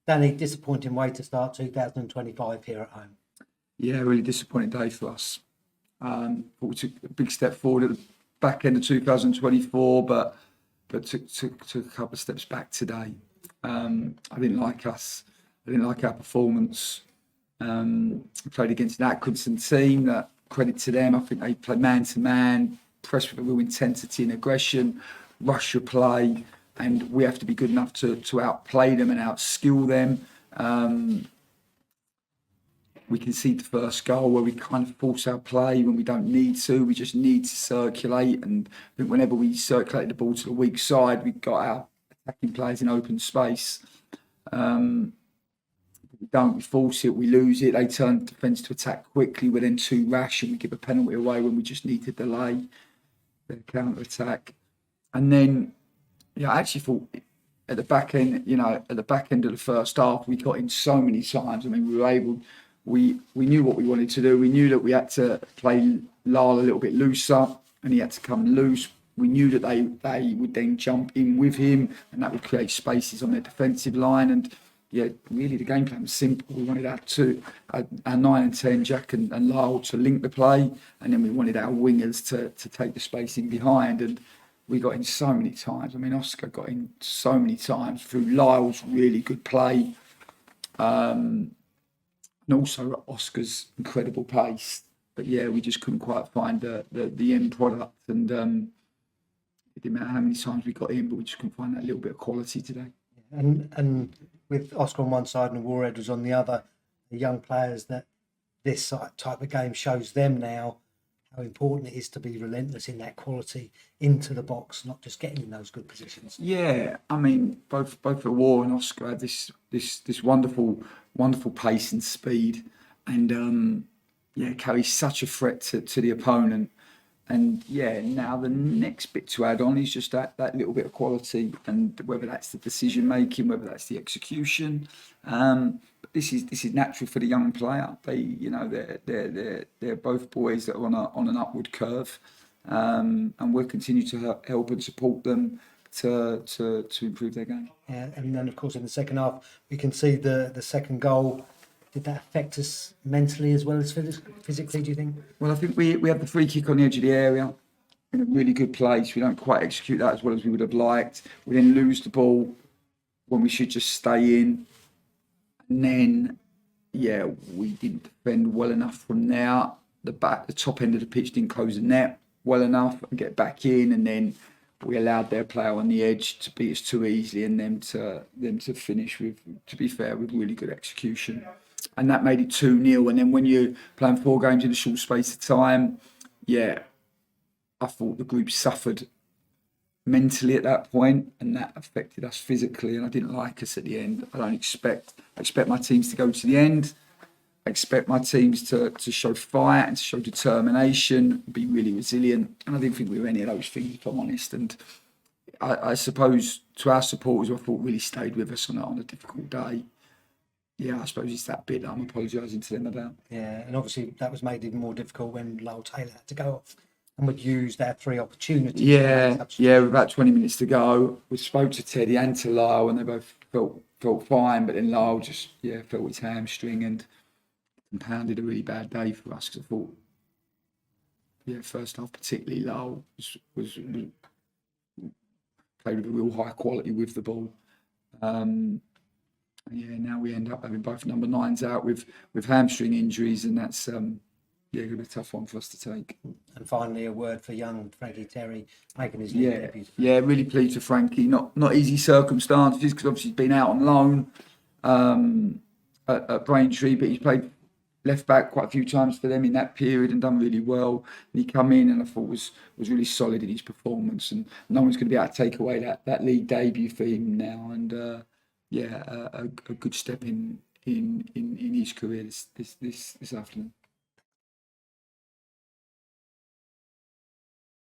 Danny, disappointing way to start 2025 here at home. Yeah, really disappointing day for us. Thought we took a big step forward at the back end of 2024, but took a couple of steps back today. I didn't like us. I didn't like our performance. We played against an Accrington team. That credit to them. I think they play man to man, press with a real intensity and aggression, rush your play, and we have to be good enough to outplay them and outskill them. We concede the first goal where we kind of force our play when we don't need to. We just need to circulate. And I think whenever we circulated the ball to the weak side, we got our attacking players in open space. We don't, we force it, we lose it. They turn defence to attack quickly. We're then too rash and we give a penalty away when we just need to delay their counter attack. And then, I actually thought at the back end, at the back end of the first half, we got in so many times. I mean, we knew what we wanted to do. We knew that we had to play Lyle a little bit looser and he had to come loose. We knew that they would then jump in with him and that would create spaces on their defensive line. And really the game plan was simple. We wanted our 9 and 10, Jack and Lyle, to link the play, and then we wanted our wingers to take the space in behind. And we got in so many times. I mean, Oscar got in so many times through Lyle's really good play. And also Oscar's incredible pace. But we just couldn't quite find the end product. And it didn't matter how many times we got in, but we just couldn't find that little bit of quality today. And with Oscar on one side and War Edwards on the other, the young players, that this type of game shows them now how important it is to be relentless in that quality into the box, not just getting in those good positions. Yeah, I mean, both War and Oscar had this wonderful pace and speed, and Cowley's such a threat to the opponent. And now the next bit to add on is just that little bit of quality, and whether that's the decision making, whether that's the execution. But this is natural for the young player. They're both boys that are on an upward curve, and we'll continue to help and support them to improve their game. Yeah, and then of course in the second half we can see the second goal. Did that affect us mentally as well as physically, do you think? Well, I think we had the free kick on the edge of the area in a really good place. We don't quite execute that as well as we would have liked. We then lose the ball when we should just stay in. And then, we didn't defend well enough from there. The top end of the pitch didn't close the net well enough and get back in. And then we allowed their player on the edge to beat us too easily and them to finish with, to be fair, with really good execution. And that made it 2-0. And then when you're playing 4 games in a short space of time, I thought the group suffered mentally at that point, and that affected us physically. And I didn't like us at the end. I expect my teams to go to the end. I expect my teams to show fight and to show determination, be really resilient. And I didn't think we were any of those things, if I'm honest. And I suppose to our supporters, I thought really stayed with us on a difficult day. I suppose it's that bit that I'm apologising to them about. Yeah, and obviously that was made even more difficult when Lyle Taylor had to go off and would use that 3 opportunities. With about 20 minutes to go. We spoke to Teddy and to Lyle and they both felt fine, but then Lyle just felt his hamstring and compounded a really bad day for us, because I thought first half particularly Lyle was played with a real high quality with the ball. Now we end up having both number 9s out with hamstring injuries, and that's going to be a tough one for us to take. And finally, a word for young Frankie Terry making his new debut. Really pleased for Frankie. Not easy circumstances, because obviously he's been out on loan at Braintree, but he's played left back quite a few times for them in that period and done really well. And he come in and I thought was really solid in his performance, and no one's going to be able to take away that league debut for him now. And a good step in his career this afternoon.